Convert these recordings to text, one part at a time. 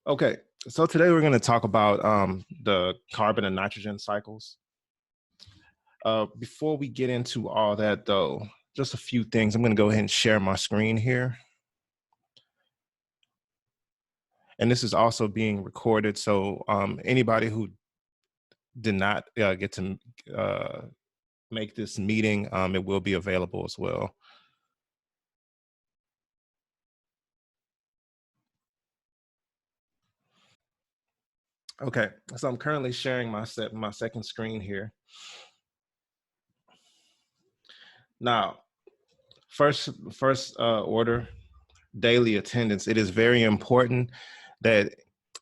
Okay, so today we're going to talk about the carbon and nitrogen cycles. Before we get into all that, though, just a few things. I'm going to go ahead and share my screen here. And this is also being recorded, so anybody who did not get to make this meeting, it will be available as well. Okay, so I'm currently sharing my second screen here. Now, first order, daily attendance. It is very important that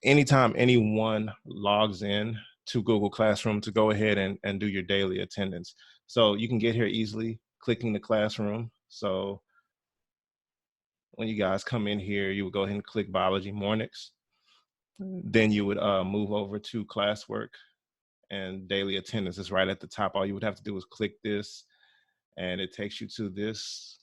anytime anyone logs in to Google Classroom to go ahead and do your daily attendance. So you can get here easily clicking the classroom. So when you guys come in here, you would go ahead and click Biology Mornings. Then you would move over to classwork, and daily attendance is right at the top. All you would have to do is click this and it takes you to this.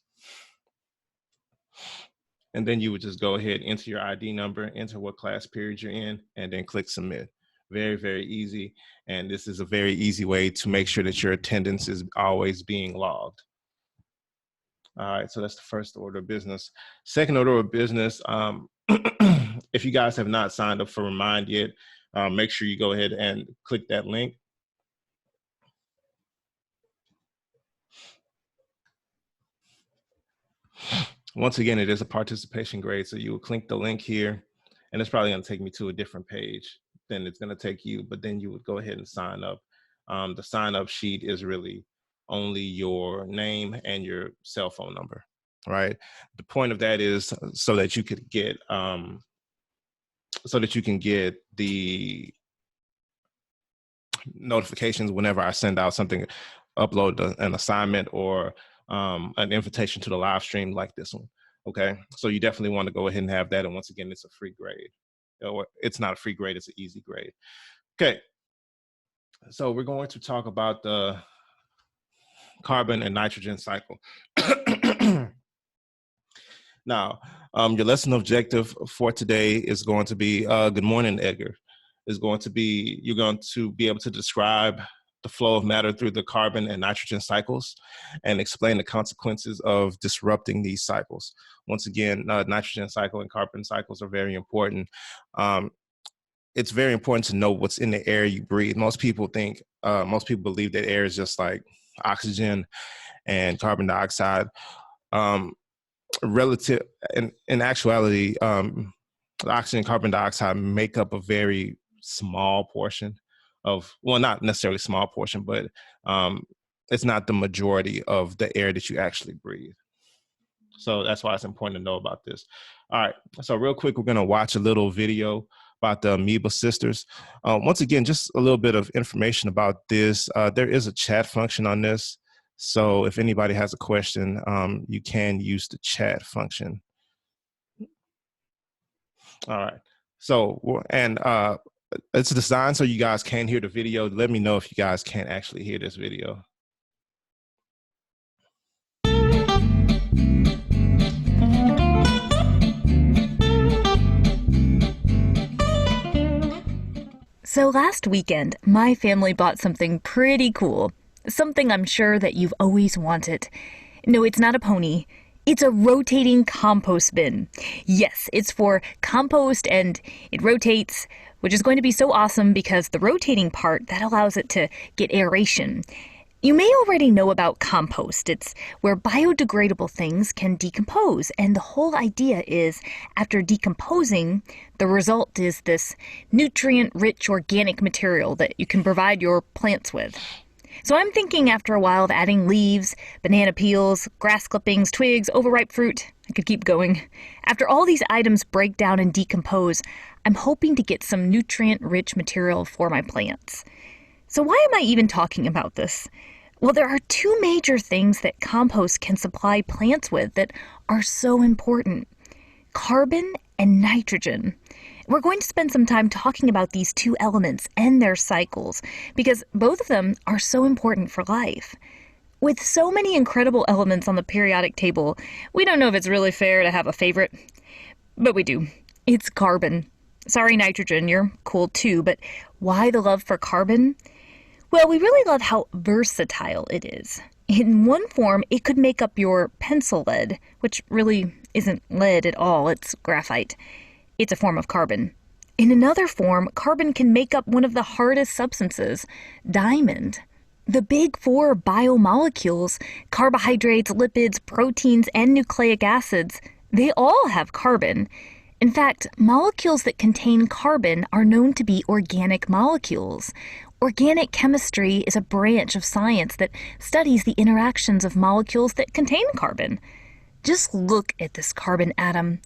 And then you would just go ahead, enter your ID number, enter what class period you're in, and then click submit. Very, very easy. And this is a very easy way to make sure that your attendance is always being logged. All right, so that's the first order of business. Second order of business, if you guys have not signed up for Remind yet, make sure you go ahead and click that link. Once again, it is a participation grade, so you will click the link here, and it's probably going to take me to a different page than it's going to take you, but then you would go ahead and sign up. The sign up sheet is really only your name and your cell phone number, right? The point of that is so that you could get, the notifications whenever I send out something, upload an assignment or an invitation to the live stream like this one. Okay, so you definitely want to go ahead and have that. And once again, it's a free grade. Or it's not a free grade, it's an easy grade. Okay, so we're going to talk about the carbon and nitrogen cycle. Now, your lesson objective for today is going to be, good morning, Edgar, is going to be, you're going to be able to describe the flow of matter through the carbon and nitrogen cycles and explain the consequences of disrupting these cycles. Once again, nitrogen cycle and carbon cycles are very important. It's very important to know what's in the air you breathe. Most people believe that air is just like oxygen and carbon dioxide. Relative, in actuality, oxygen and carbon dioxide make up a very small portion of, well, not necessarily small portion, but it's not the majority of the air that you actually breathe. So that's why it's important to know about this. All right, so real quick, we're gonna watch a little video about the Amoeba sisters. Once again, just a little bit of information about this. There is a chat function on this. So if anybody has a question, you can use the chat function. All right. So, and it's designed so you guys can hear the video. Let me know if you guys can't actually hear this video. So last weekend, my family bought something pretty cool. Something I'm sure that you've always wanted. No, it's not a pony. It's a rotating compost bin. Yes, it's for compost and it rotates, which is going to be so awesome because the rotating part, that allows it to get aeration. You may already know about compost. It's where biodegradable things can decompose, and the whole idea is, after decomposing, the result is this nutrient-rich organic material that you can provide your plants with. So I'm thinking after a while of adding leaves, banana peels, grass clippings, twigs, overripe fruit. I could keep going. After all these items break down and decompose, I'm hoping to get some nutrient-rich material for my plants. So why am I even talking about this? Well, there are two major things that compost can supply plants with that are so important: carbon and nitrogen. We're going to spend some time talking about these two elements and their cycles because both of them are so important for life. With so many incredible elements on the periodic table, we don't know if it's really fair to have a favorite, but we do. It's carbon. Sorry, nitrogen, you're cool too, but why the love for carbon? Well, we really love how versatile it is. In one form, it could make up your pencil lead, which really isn't lead at all, it's graphite. It's a form of carbon. In another form, carbon can make up one of the hardest substances, diamond. The big four biomolecules, carbohydrates, lipids, proteins, and nucleic acids, they all have carbon. In fact, molecules that contain carbon are known to be organic molecules. Organic chemistry is a branch of science that studies the interactions of molecules that contain carbon. Just look at this carbon atom.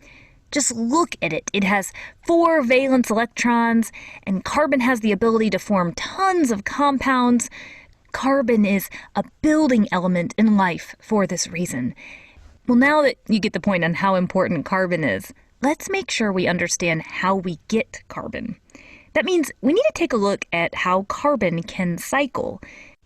Just look at it. It has 4 valence electrons, and carbon has the ability to form tons of compounds. Carbon is a building element in life for this reason. Well, now that you get the point on how important carbon is, let's make sure we understand how we get carbon. That means we need to take a look at how carbon can cycle.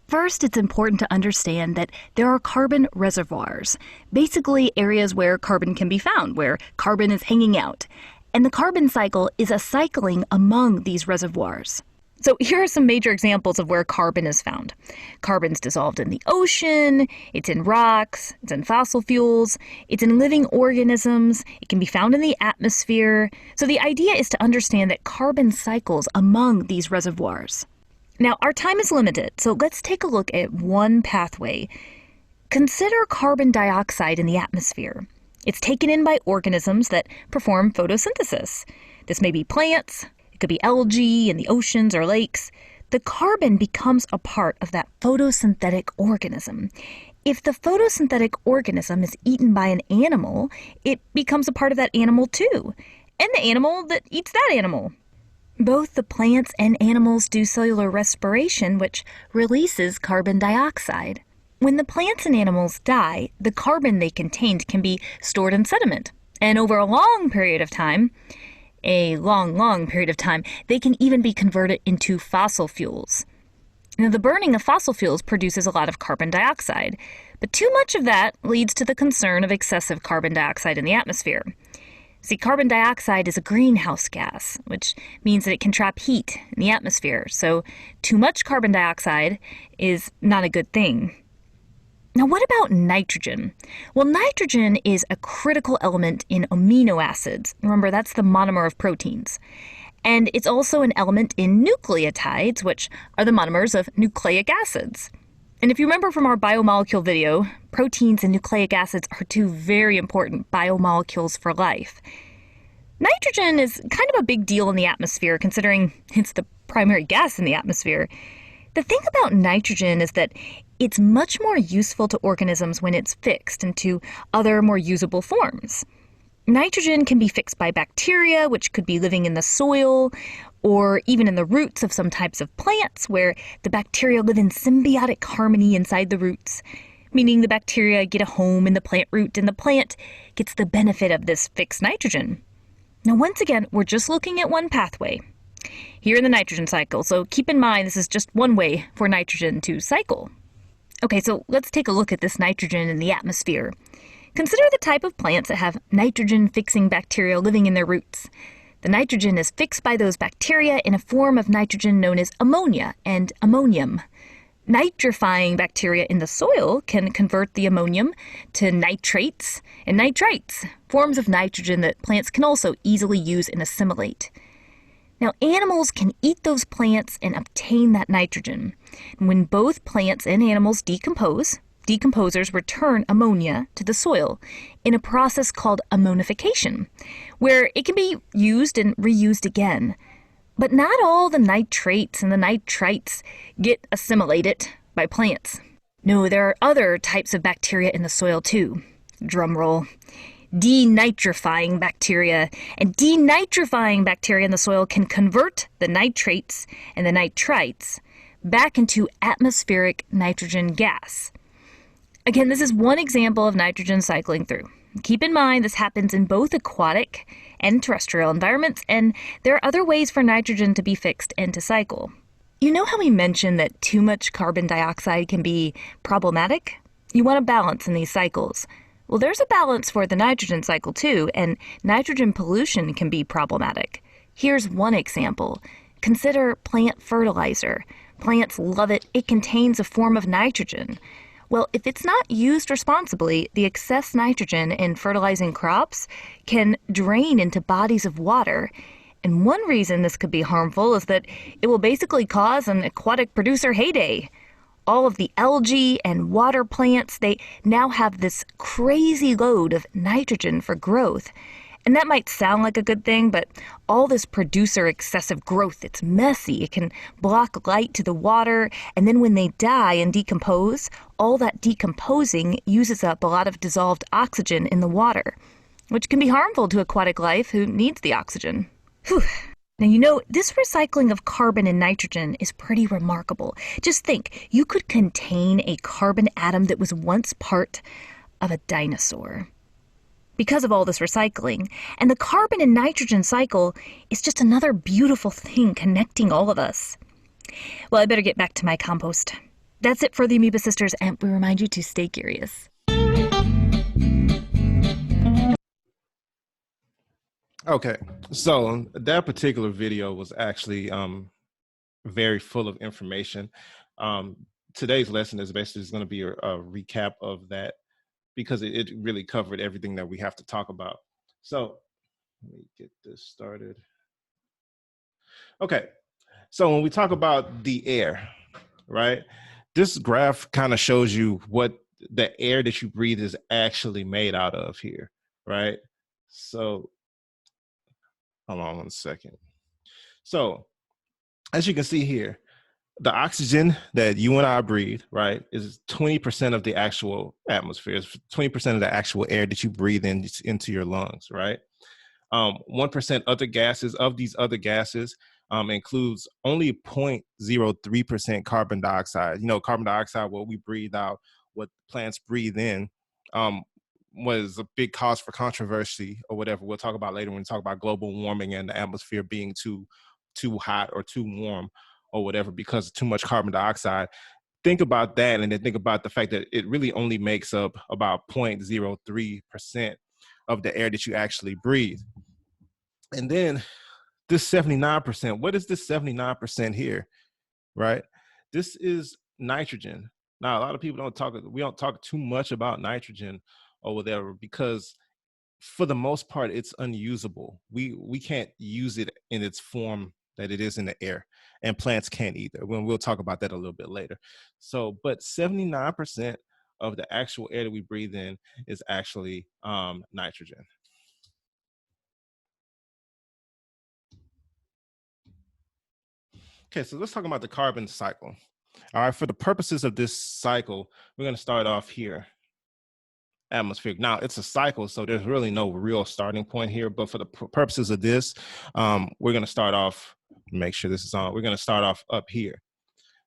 First, it's important to understand that there are carbon reservoirs, basically areas where carbon can be found, where carbon is hanging out. And the carbon cycle is a cycling among these reservoirs. So here are some major examples of where carbon is found. Carbon's dissolved in the ocean, it's in rocks, it's in fossil fuels, it's in living organisms, it can be found in the atmosphere. So the idea is to understand that carbon cycles among these reservoirs. Now, our time is limited, so let's take a look at one pathway. Consider carbon dioxide in the atmosphere. It's taken in by organisms that perform photosynthesis. This may be plants. It could be algae in the oceans or lakes. The carbon becomes a part of that photosynthetic organism. If the photosynthetic organism is eaten by an animal, it becomes a part of that animal too, and the animal that eats that animal. Both the plants and animals do cellular respiration, which releases carbon dioxide. When the plants and animals die, the carbon they contained can be stored in sediment, and over a long period of time, they can even be converted into fossil fuels. Now, the burning of fossil fuels produces a lot of carbon dioxide, but too much of that leads to the concern of excessive carbon dioxide in the atmosphere. See, carbon dioxide is a greenhouse gas, which means that it can trap heat in the atmosphere, so too much carbon dioxide is not a good thing. Now, what about nitrogen? Well, nitrogen is a critical element in amino acids. Remember, that's the monomer of proteins. And it's also an element in nucleotides, which are the monomers of nucleic acids. And if you remember from our biomolecule video, proteins and nucleic acids are 2 very important biomolecules for life. Nitrogen is kind of a big deal in the atmosphere, considering it's the primary gas in the atmosphere. The thing about nitrogen is that it's much more useful to organisms when it's fixed into other, more usable forms. Nitrogen can be fixed by bacteria, which could be living in the soil, or even in the roots of some types of plants, where the bacteria live in symbiotic harmony inside the roots, meaning the bacteria get a home in the plant root, and the plant gets the benefit of this fixed nitrogen. Now, once again, we're just looking at one pathway here in the nitrogen cycle, so keep in mind this is just one way for nitrogen to cycle. Okay, so let's take a look at this nitrogen in the atmosphere. Consider the type of plants that have nitrogen-fixing bacteria living in their roots. The nitrogen is fixed by those bacteria in a form of nitrogen known as ammonia and ammonium. Nitrifying bacteria in the soil can convert the ammonium to nitrates and nitrites, forms of nitrogen that plants can also easily use and assimilate. Now, animals can eat those plants and obtain that nitrogen. When both plants and animals decompose, decomposers return ammonia to the soil in a process called ammonification, where it can be used and reused again. But not all the nitrates and the nitrites get assimilated by plants. No, there are other types of bacteria in the soil too. Drum roll. Denitrifying bacteria. And denitrifying bacteria in the soil can convert the nitrates and the nitrites back into atmospheric nitrogen gas. Again, this is one example of nitrogen cycling through. Keep in mind this happens in both aquatic and terrestrial environments, and there are other ways for nitrogen to be fixed and to cycle. You know how we mentioned that too much carbon dioxide can be problematic? You want a balance in these cycles. Well, there's a balance for the nitrogen cycle too, and nitrogen pollution can be problematic. Here's one example. Consider plant fertilizer. Plants love it. It contains a form of nitrogen. Well, if it's not used responsibly, the excess nitrogen in fertilizing crops can drain into bodies of water. And one reason this could be harmful is that it will basically cause an aquatic producer heyday. All of the algae and water plants, they now have this crazy load of nitrogen for growth. And that might sound like a good thing, but all this producer excessive growth, it's messy. It can block light to the water, and then when they die and decompose, all that decomposing uses up a lot of dissolved oxygen in the water, which can be harmful to aquatic life who needs the oxygen. Whew. Now, this recycling of carbon and nitrogen is pretty remarkable. Just think, you could contain a carbon atom that was once part of a dinosaur. Because of all this recycling, and the carbon and nitrogen cycle is just another beautiful thing connecting all of us. Well, I better get back to my compost. That's it for the Amoeba Sisters, and we remind you to stay curious. Okay, so that particular video was actually very full of information. Today's lesson is basically going to be a recap of that, because it really covered everything that we have to talk about. So let me get this started. Okay, so when we talk about the air, right, this graph kind of shows you what the air that you breathe is actually made out of here, right? So hold on one second. So as you can see here, the oxygen that you and I breathe, right, is 20% of the actual atmosphere. It's 20% of the actual air that you breathe into your lungs, right? 1% other gases. Of these other gases, includes only 0.03% carbon dioxide. Carbon dioxide, what we breathe out, what plants breathe in, was a big cause for controversy or whatever. We'll talk about later when we talk about global warming and the atmosphere being too hot or too warm or whatever because of too much carbon dioxide. Think about that, and then think about the fact that it really only makes up about 0.03% of the air that you actually breathe. And then this 79%, what is this 79% here, right? This is nitrogen. Now, a lot of people we don't talk too much about nitrogen or whatever, because for the most part, it's unusable. We can't use it in its form that it is in the air, and plants can't either. We'll talk about that a little bit later. So, but 79% of the actual air that we breathe in is actually nitrogen. Okay, so let's talk about the carbon cycle. All right, for the purposes of this cycle, we're going to start off here. Atmospheric. Now, it's a cycle, so there's really no real starting point here, but for the purposes of this, we're going to start off, make sure this is on, we're going to start off up here.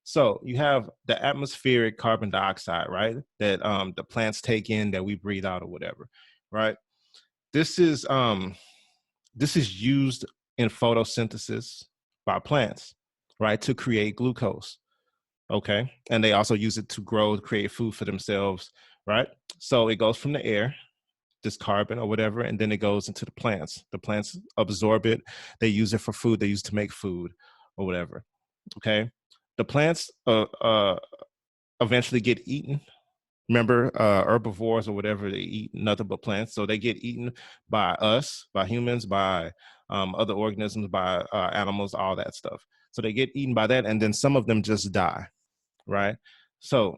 So you have the atmospheric carbon dioxide, right, that the plants take in, that we breathe out or whatever, right? This is used in photosynthesis by plants, right, to create glucose. Okay, and they also use it to grow, create food for themselves, right? So it goes from the air, this carbon or whatever, and then it goes into the plants. The plants absorb it. They use it for food. They use it to make food or whatever. Okay, the plants eventually get eaten. Remember, herbivores or whatever, they eat nothing but plants. So they get eaten by us, by humans, by other organisms, by animals, all that stuff. So they get eaten by that, and then some of them just die, right? So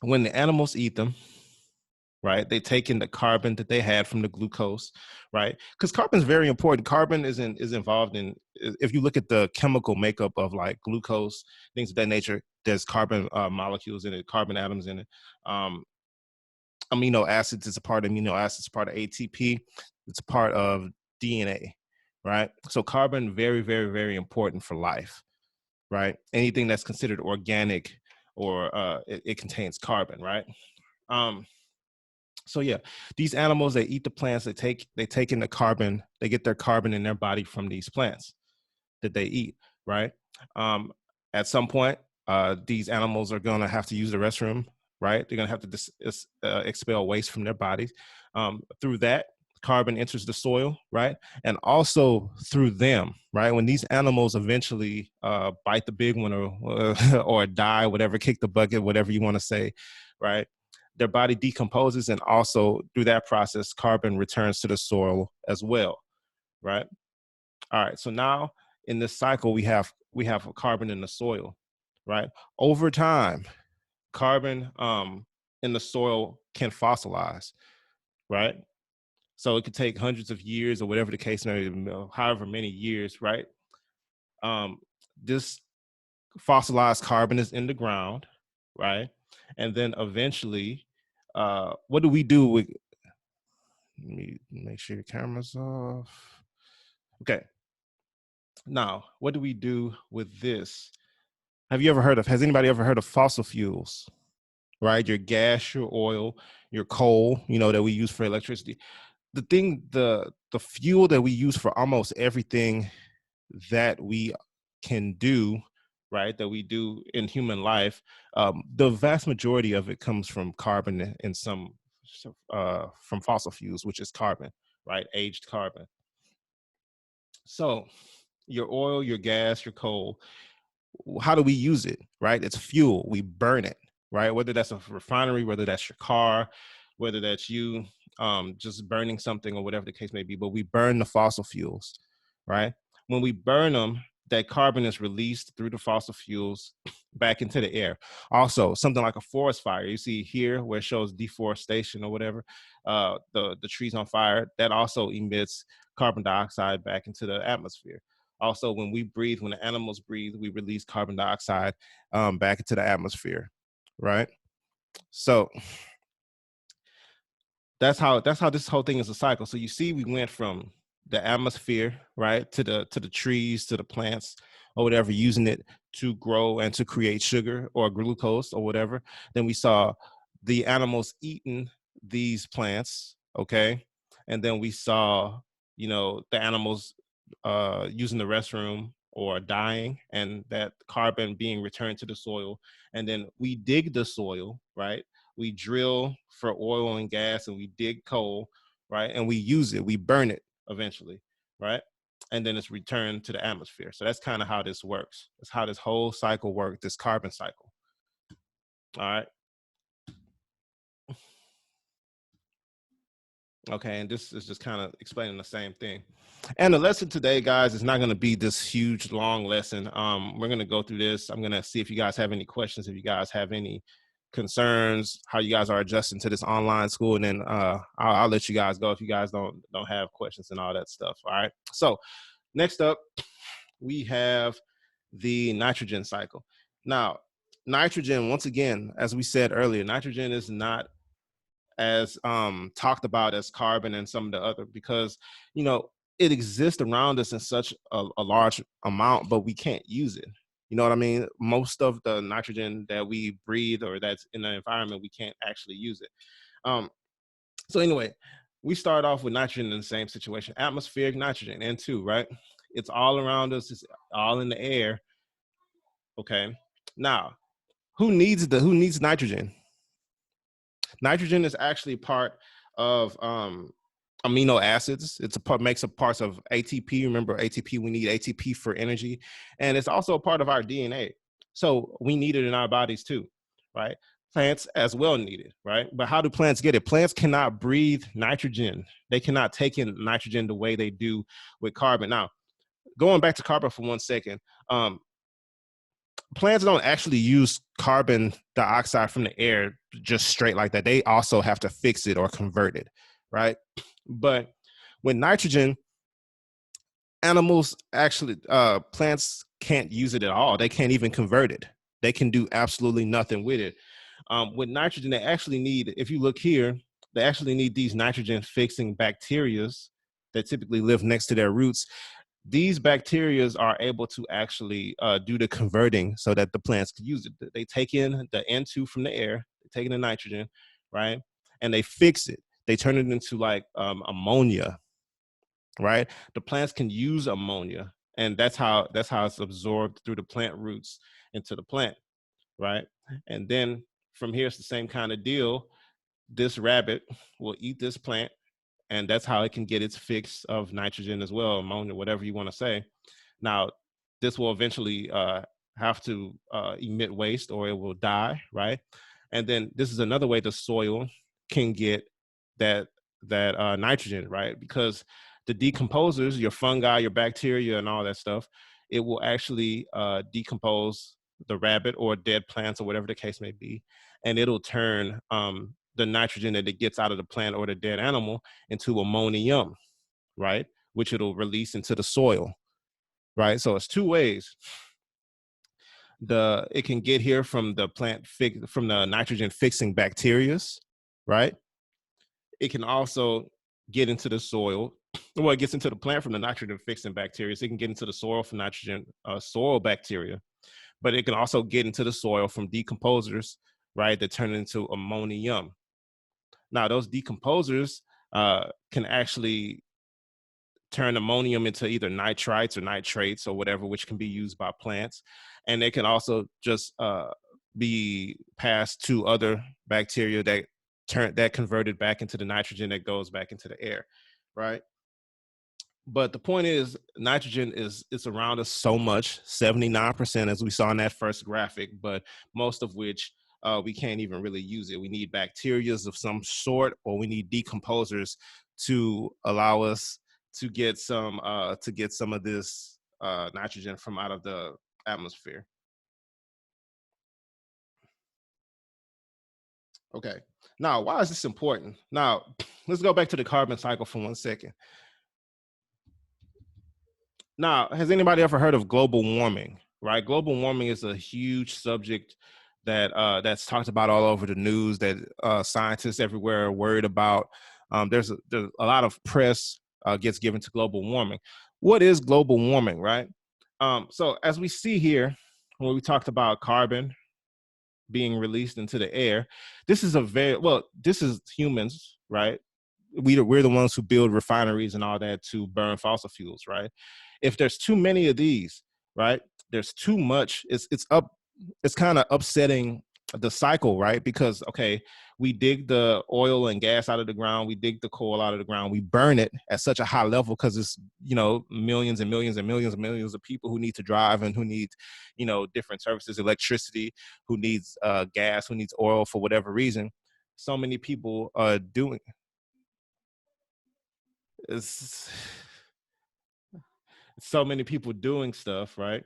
when the animals eat them, right, they take in the carbon that they had from the glucose, right? Because carbon is very important. Carbon is involved in, if you look at the chemical makeup of like glucose, things of that nature, there's carbon molecules in it, carbon atoms in it. Amino acids is a part of amino acids, part of ATP. It's a part of DNA, right? So carbon, very, very, very important for life, right? Anything that's considered organic or it contains carbon, right? So yeah, these animals, they eat the plants, they take in the carbon, they get their carbon in their body from these plants that they eat, right? At some point, these animals are gonna have to use the restroom, right? They're gonna have to expel waste from their bodies. Through that, carbon enters the soil, right? And also through them, right? When these animals eventually bite the big one or die, whatever, kick the bucket, whatever you want to say, right? Their body decomposes, and also through that process, carbon returns to the soil as well, right? All right. So now in this cycle, we have carbon in the soil, right? Over time, carbon in the soil can fossilize, right? So it could take hundreds of years or whatever the case may be, however many years, right? Um, this fossilized carbon is in the ground, right? And then eventually, what do we do with, let me make sure your camera's off. Okay. Now, what do we do with this? Has anybody ever heard of fossil fuels? Right? Your gas, your oil, your coal, that we use for electricity. The fuel that we use for almost everything that we can do, right, that we do in human life, the vast majority of it comes from carbon and some from fossil fuels, which is carbon, right, aged carbon. So your oil, your gas, your coal, how do we use it, right? It's fuel. We burn it, right? Whether that's a refinery, whether that's your car, whether that's you just burning something or whatever the case may be, but we burn the fossil fuels, right? When we burn them, that carbon is released through the fossil fuels back into the air. Also, something like a forest fire, you see here where it shows deforestation or whatever, the trees on fire, that also emits carbon dioxide back into the atmosphere. Also, when we breathe, when the animals breathe, we release carbon dioxide back into the atmosphere, right? So that's how this whole thing is a cycle. So you see, we went from the atmosphere, right, to the trees, to the plants, or whatever, using it to grow and to create sugar or glucose or whatever. Then we saw the animals eating these plants, okay, and then we saw, the animals using the restroom or dying, and that carbon being returned to the soil. And then we dig the soil, right? We drill for oil and gas, and we dig coal, right? And we use it, we burn it eventually, right? And then it's returned to the atmosphere. So that's kind of how this works. That's how this whole cycle works, this carbon cycle. All right. Okay, and this is just kind of explaining the same thing. And the lesson today, guys, is not going to be this huge, long lesson. We're going to go through this. I'm going to see if you guys have any questions, if you guys have any concerns, how you guys are adjusting to this online school, and then I'll let you guys go if you guys don't have questions and all that stuff. All right. So next up, we have the nitrogen cycle. Now, nitrogen, once again, as we said earlier, nitrogen is not as talked about as carbon and some of the other, because it exists around us in such a large amount, but we can't use it. You know what I mean? Most of the nitrogen that we breathe or that's in the environment, we can't actually use it. So anyway, we start off with nitrogen in the same situation, atmospheric nitrogen, N2, right? It's all around us, it's all in the air. Okay. Now, who needs nitrogen? Nitrogen is actually part of amino acids. It's a part, makes up parts of ATP. Remember ATP, we need ATP for energy. And it's also a part of our DNA. So we need it in our bodies too, right? Plants as well need it, right? But how do plants get it? Plants cannot breathe nitrogen. They cannot take in nitrogen the way they do with carbon. Now, going back to carbon for 1 second, plants don't actually use carbon dioxide from the air just straight like that. They also have to fix it or convert it, right? But with nitrogen, plants can't use it at all. They can't even convert it. They can do absolutely nothing with it. With nitrogen, they actually need, if you look here, they actually need these nitrogen fixing bacteria that typically live next to their roots. These bacteria are able to actually do the converting so that the plants can use it. They take in the N2 from the air, they take in the nitrogen, right? And they fix it. They turn it into like ammonia, right? The plants can use ammonia, and that's how it's absorbed through the plant roots into the plant, right? And then from here, it's the same kind of deal. This rabbit will eat this plant, and that's how it can get its fix of nitrogen as well, ammonia, whatever you want to say. Now, this will eventually have to emit waste, or it will die, right? And then this is another way the soil can get that nitrogen, right? Because the decomposers, your fungi, your bacteria, and all that stuff, it will actually decompose the rabbit or dead plants or whatever the case may be, and it'll turn the nitrogen that it gets out of the plant or the dead animal into ammonium, right? Which it'll release into the soil, right? So it's two ways. It can get here from the from the nitrogen fixing bacterias, right? It can also get into the soil. Well, it gets into the plant from the nitrogen fixing bacteria. So it can get into the soil from nitrogen soil bacteria, but it can also get into the soil from decomposers, right? That turn into ammonium. Now, those decomposers can actually turn ammonium into either nitrites or nitrates or whatever, which can be used by plants. And they can also just be passed to other bacteria that converted back into the nitrogen that goes back into the air, right? But the point is, nitrogen it's around us so much, 79%, as we saw in that first graphic, but most of which we can't even really use it. We need bacterias of some sort, or we need decomposers to allow us to get some of this nitrogen from out of the atmosphere. Okay. Now, why is this important? Now, let's go back to the carbon cycle for 1 second. Now, has anybody ever heard of global warming? Right, global warming is a huge subject that's talked about all over the news, that scientists everywhere are worried about. There's a lot of press gets given to global warming. What is global warming, right? So as we see here, when we talked about carbon being released into the air, this is this is humans, right? We're the ones who build refineries and all that to burn fossil fuels, right? If there's too many of these, right, there's too much. It's kind of upsetting the cycle, right? Because okay, we dig the oil and gas out of the ground, we dig the coal out of the ground, we burn it at such a high level because it's millions and millions and millions and millions of people who need to drive and who need different services, electricity, who needs gas, who needs oil for whatever reason. So many people doing it's so many people doing stuff, right?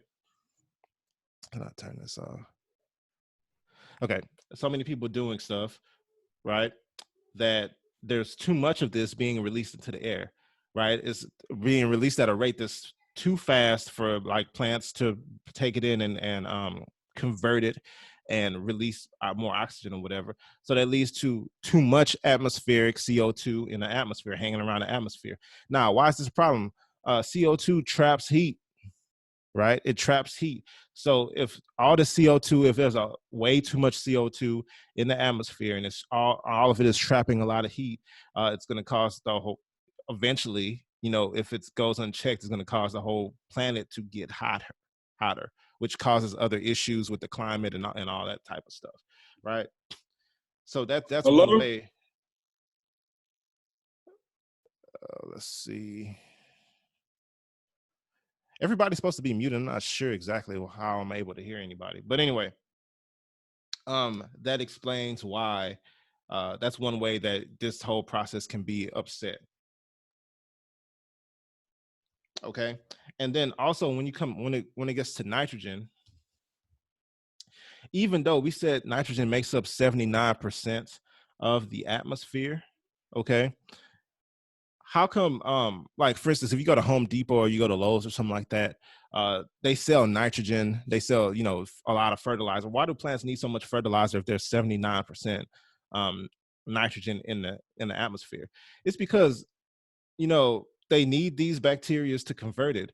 Can I turn this off? Okay, so many people doing stuff, right? That there's too much of this being released into the air, right? It's being released at a rate that's too fast for like plants to take it in and convert it and release more oxygen or whatever. So that leads to too much atmospheric CO2 in the atmosphere, hanging around the atmosphere. Now, why is this a problem? CO2 traps heat, right? It traps heat. So if all the CO2, if there's a way too much CO2 in the atmosphere and it's all of it is trapping a lot of heat, it's going to cause the whole, eventually, if it goes unchecked, it's going to cause the whole planet to get hotter, which causes other issues with the climate and all that type of stuff, right? So that's Hello? one way. Let's see. Everybody's supposed to be muted. I'm not sure exactly how I'm able to hear anybody, but anyway, that explains why. That's one way that this whole process can be upset. Okay, and then also when it gets to nitrogen, even though we said nitrogen makes up 79% of the atmosphere, okay, how come like for instance, if you go to Home Depot or you go to Lowe's or something like that, they sell nitrogen, they sell a lot of fertilizer. Why do plants need so much fertilizer if there's 79% nitrogen in the atmosphere? It's because they need these bacteria to convert it,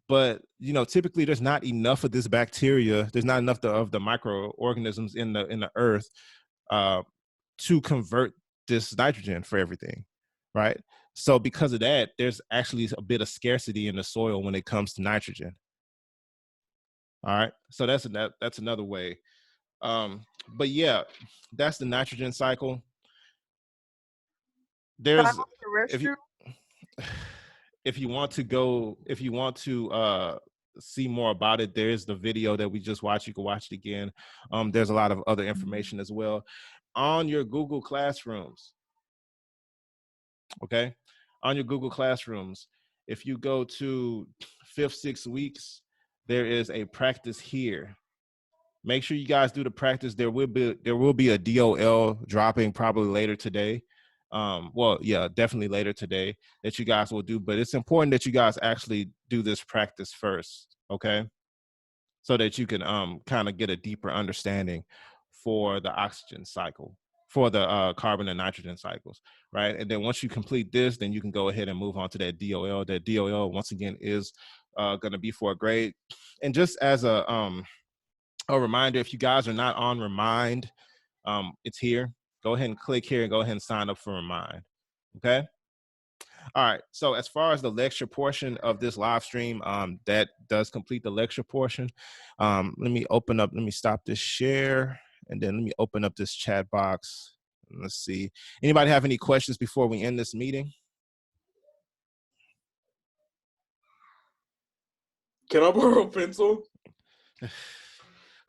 but typically there's not enough of this bacteria, there's not enough of the microorganisms in the earth to convert this nitrogen for everything, right? So because of that, there's actually a bit of scarcity in the soil when it comes to nitrogen. All right, so that's another way. But yeah, that's the nitrogen cycle. I There's have to if you if you want to see more about it, there's the video that we just watched. You can watch it again. There's a lot of other information as well on your Google Classrooms. Okay, on your Google Classrooms, if you go to 5th, 6 weeks, there is a practice here. Make sure you guys do the practice. There will be a DOL dropping probably later today. Well, yeah, definitely later today that you guys will do, but it's important that you guys actually do this practice first, okay? So that you can kind of get a deeper understanding for the oxygen cycle, for the carbon and nitrogen cycles, right? And then once you complete this, then you can go ahead and move on to that DOL. That DOL, once again, is going to be for a grade. And just as a reminder, if you guys are not on Remind, it's here. Go ahead and click here and go ahead and sign up for Remind. Okay. All right. So as far as the lecture portion of this live stream, that does complete the lecture portion. Let me stop this share, and then let me open up this chat box. Let's see. Anybody have any questions before we end this meeting? Can I borrow a pencil?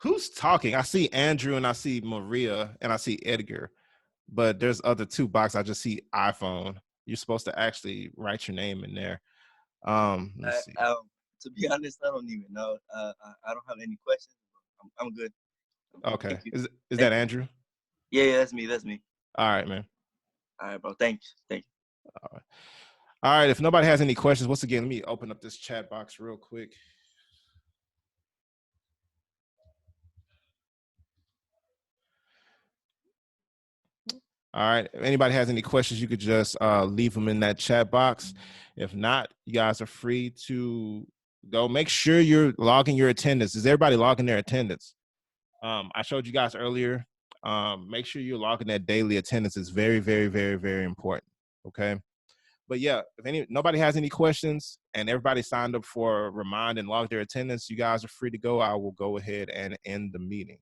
Who's talking? I see Andrew and I see Maria and I see Edgar, but there's other 2 boxes. I just see iPhone. You're supposed to actually write your name in there. Let's see. To be honest, I don't even know. I don't have any questions. I'm good. Okay. Is that Andrew? Yeah, that's me. All right, man. All right, bro. Thanks. All right. All right. If nobody has any questions, once again, let me open up this chat box real quick. All right. If anybody has any questions, you could just leave them in that chat box. If not, you guys are free to go. Make sure you're logging your attendance. Is everybody logging their attendance? I showed you guys earlier. Make sure you're logging that daily attendance. It's very, very, very, very important. Okay. But yeah, if nobody has any questions and everybody signed up for Remind and logged their attendance, you guys are free to go. I will go ahead and end the meeting.